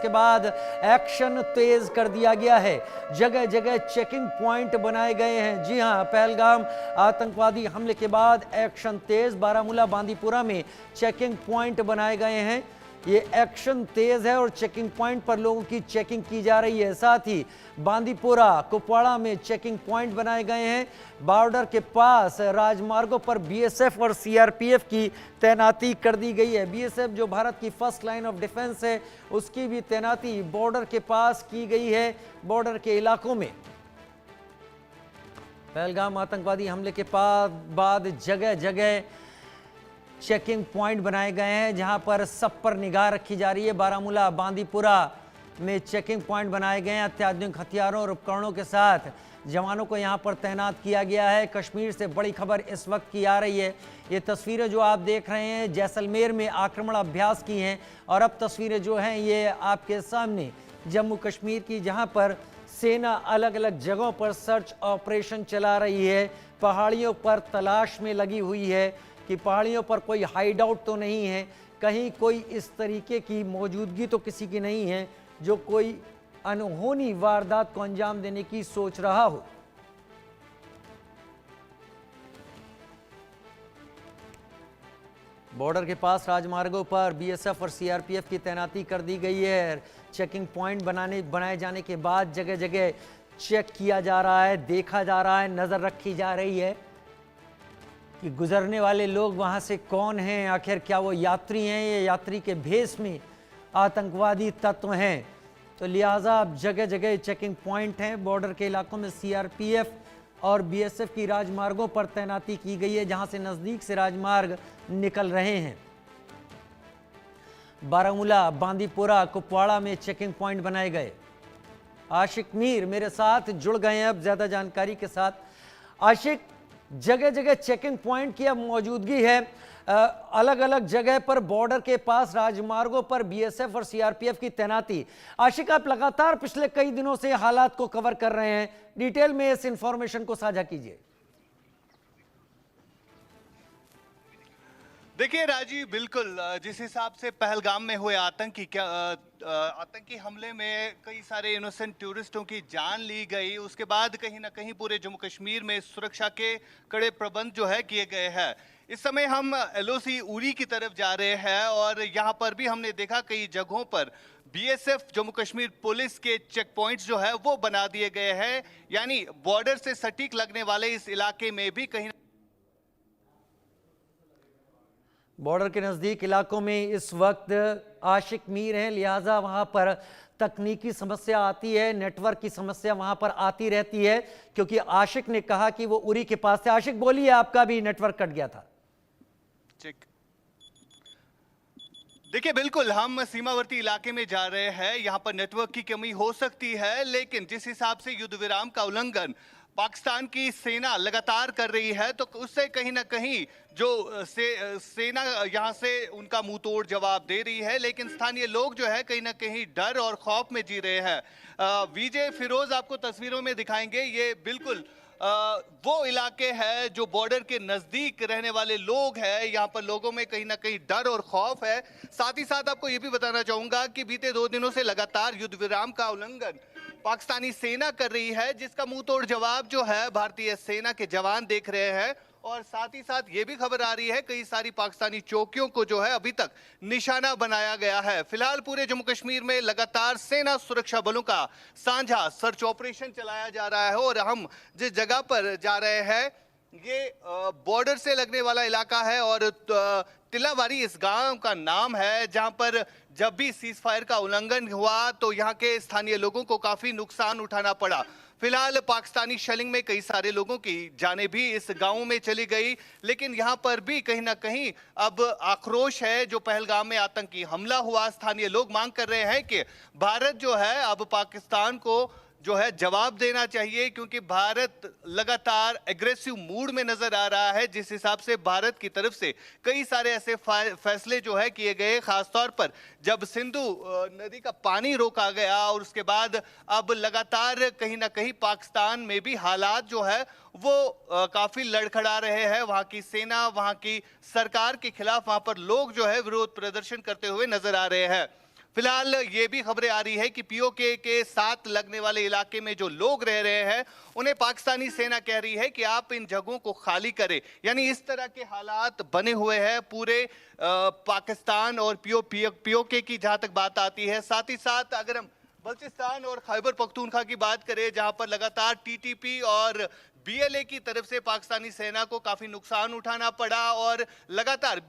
उसके बाद एक्शन तेज कर दिया गया है। जगह जगह चेकिंग पॉइंट बनाए गए हैं। जी हां, पहलगाम आतंकवादी हमले के बाद एक्शन तेज। बारामूला बांदीपुरा में चेकिंग पॉइंट बनाए गए हैं। ये एक्शन तेज है और चेकिंग पॉइंट पर लोगों की चेकिंग की जा रही है। साथ ही बांदीपुरा कुपवाड़ा में चेकिंग पॉइंट बनाए गए हैं। बॉर्डर के पास राजमार्गों पर बीएसएफ और सीआरपीएफ की तैनाती कर दी गई है। बीएसएफ जो भारत की फर्स्ट लाइन ऑफ डिफेंस है, उसकी भी तैनाती बॉर्डर के पास की गई है। बॉर्डर के इलाकों में पहलगाम आतंकवादी हमले के बाद जगह जगह चेकिंग पॉइंट बनाए गए हैं, जहां पर सब पर निगाह रखी जा रही है। बारामूला बांदीपुरा में चेकिंग पॉइंट बनाए गए हैं। अत्याधुनिक हथियारों और उपकरणों के साथ जवानों को यहां पर तैनात किया गया है। कश्मीर से बड़ी खबर इस वक्त की आ रही है। ये तस्वीरें जो आप देख रहे हैं, जैसलमेर में आक्रमण अभ्यास की हैं, और अब तस्वीरें जो हैं ये आपके सामने जम्मू कश्मीर की, जहां पर सेना अलग अलग जगहों पर सर्च ऑपरेशन चला रही है। पहाड़ियों पर तलाश में लगी हुई है कि पहाड़ियों पर कोई हाइड आउट तो नहीं है, कहीं कोई इस तरीके की मौजूदगी तो किसी की नहीं है जो कोई अनहोनी वारदात को अंजाम देने की सोच रहा हो। बॉर्डर के पास राजमार्गों पर बीएसएफ और सीआरपीएफ की तैनाती कर दी गई है। चेकिंग पॉइंट बनाए जाने के बाद जगह जगह चेक किया जा रहा है, देखा जा रहा है, नजर रखी जा रही है कि गुजरने वाले लोग वहां से कौन हैं, आखिर क्या वो यात्री हैं या यात्री के भेष में आतंकवादी तत्व हैं। तो लिहाजा अब जगह जगह चेकिंग पॉइंट हैं। बॉर्डर के इलाकों में सीआरपीएफ और बीएसएफ की राजमार्गों पर तैनाती की गई है, जहां से नजदीक से राजमार्ग निकल रहे हैं। बारामूला बांदीपुरा कुपवाड़ा में चेकिंग पॉइंट बनाए गए। आशिक मीर मेरे साथ जुड़ गए हैं अब ज्यादा जानकारी के साथ। आशिक, जगह जगह चेकिंग पॉइंट की अब मौजूदगी है। अलग अलग जगह पर बॉर्डर के पास राजमार्गों पर बीएसएफ और सीआरपीएफ की तैनाती। आशिक, आप लगातार पिछले कई दिनों से हालात को कवर कर रहे हैं, डिटेल में इस इंफॉर्मेशन को साझा कीजिए। देखिए राजीव, बिल्कुल जिस हिसाब से पहलगाम में हुए आतंकी हमले में कई सारे इनोसेंट टूरिस्टों की जान ली गई, उसके बाद कहीं ना कहीं पूरे जम्मू कश्मीर में सुरक्षा के कड़े प्रबंध जो है किए गए हैं। इस समय हम एलओसी उरी की तरफ जा रहे हैं और यहाँ पर भी हमने देखा कई जगहों पर बीएसएफ जम्मू कश्मीर पुलिस के चेक पॉइंट्स जो है वो बना दिए गए हैं। यानी बॉर्डर से सटीक लगने वाले इस इलाके में भी कहीं बॉर्डर के नज़दीक इलाकों में इस वक्त आशिक मीर हैं, लिहाजा वहां पर तकनीकी समस्या आती है, नेटवर्क की समस्या वहां पर आती रहती है, क्योंकि आशिक ने कहा कि वो उरी के पास थे। आशिक बोलिए, आपका भी नेटवर्क कट गया था। चेक। देखिए बिल्कुल, हम सीमावर्ती इलाके में जा रहे हैं, यहाँ पर नेटवर्क की कमी हो सकती है, लेकिन जिस हिसाब से युद्ध विराम का उल्लंघन पाकिस्तान की सेना लगातार कर रही है, तो उससे कहीं ना कहीं जो सेना यहाँ से उनका मुंह तोड़ जवाब दे रही है, लेकिन स्थानीय लोग जो है कहीं ना कहीं डर और खौफ में जी रहे हैं। विजय फिरोज आपको तस्वीरों में दिखाएंगे। ये बिल्कुल वो इलाके हैं जो बॉर्डर के नजदीक रहने वाले लोग हैं। यहाँ पर लोगों में कहीं ना कहीं डर और खौफ है। साथ ही साथ आपको ये भी बताना चाहूंगा कि बीते 2 दिनों से लगातार युद्ध विराम का उल्लंघन पाकिस्तानी सेना कर रही है, जिसका मुंह तोड़ जवाब जो है भारतीय सेना के जवान देख रहे हैं। और साथ ही साथ ये भी खबर आ रही है कई सारी पाकिस्तानी चौकियों को जो है अभी तक निशाना बनाया गया है। फिलहाल पूरे जम्मू कश्मीर में लगातार सेना सुरक्षा बलों का साझा सर्च ऑपरेशन चलाया जा रहा है। और हम जिस जगह पर जा रहे हैं ये बॉर्डर से लगने वाला इलाका है और तिलावारी इस गांव का नाम है, जहां पर जब भी सीज फायर का उल्लंघन हुआ तो यहां के स्थानीय लोगों को काफी नुकसान उठाना पड़ा। फिलहाल पाकिस्तानी शेलिंग में कई सारे लोगों की जानें भी इस गांव में चली गई, लेकिन यहां पर भी कहीं ना कहीं अब आक्रोश है। जो पहलगाम में आतंकी हमला हुआ, स्थानीय लोग मांग कर रहे हैं कि भारत जो है अब पाकिस्तान को जो है जवाब देना चाहिए, क्योंकि भारत लगातार एग्रेसिव मूड में नजर आ रहा है। जिस हिसाब से भारत की तरफ से कई सारे ऐसे फैसले जो है किए गए, खासतौर पर जब सिंधु नदी का पानी रोका गया और उसके बाद अब लगातार कहीं ना कहीं पाकिस्तान में भी हालात जो है वो काफी लड़खड़ा रहे हैं। वहां की सेना, वहां की सरकार के खिलाफ वहां पर लोग जो है विरोध प्रदर्शन करते हुए नजर आ रहे हैं। फिलहाल ये भी खबरें आ रही है कि पीओके के साथ लगने वाले इलाके में जो लोग रह रहे हैं उन्हें पाकिस्तानी सेना कह रही है कि आप इन जगहों को खाली करें। यानी इस तरह के हालात बने हुए हैं पूरे पाकिस्तान और पीओके की जहां तक बात आती है। साथ ही साथ अगर हम बल्चिस्तान और खैबर पख्तूनख्वा की बात करें, जहां पर लगातार टीटीपी और बीएलए की तरफ से पाकिस्तानी सेना को काफी नुकसान उठाना पड़ा और लगातार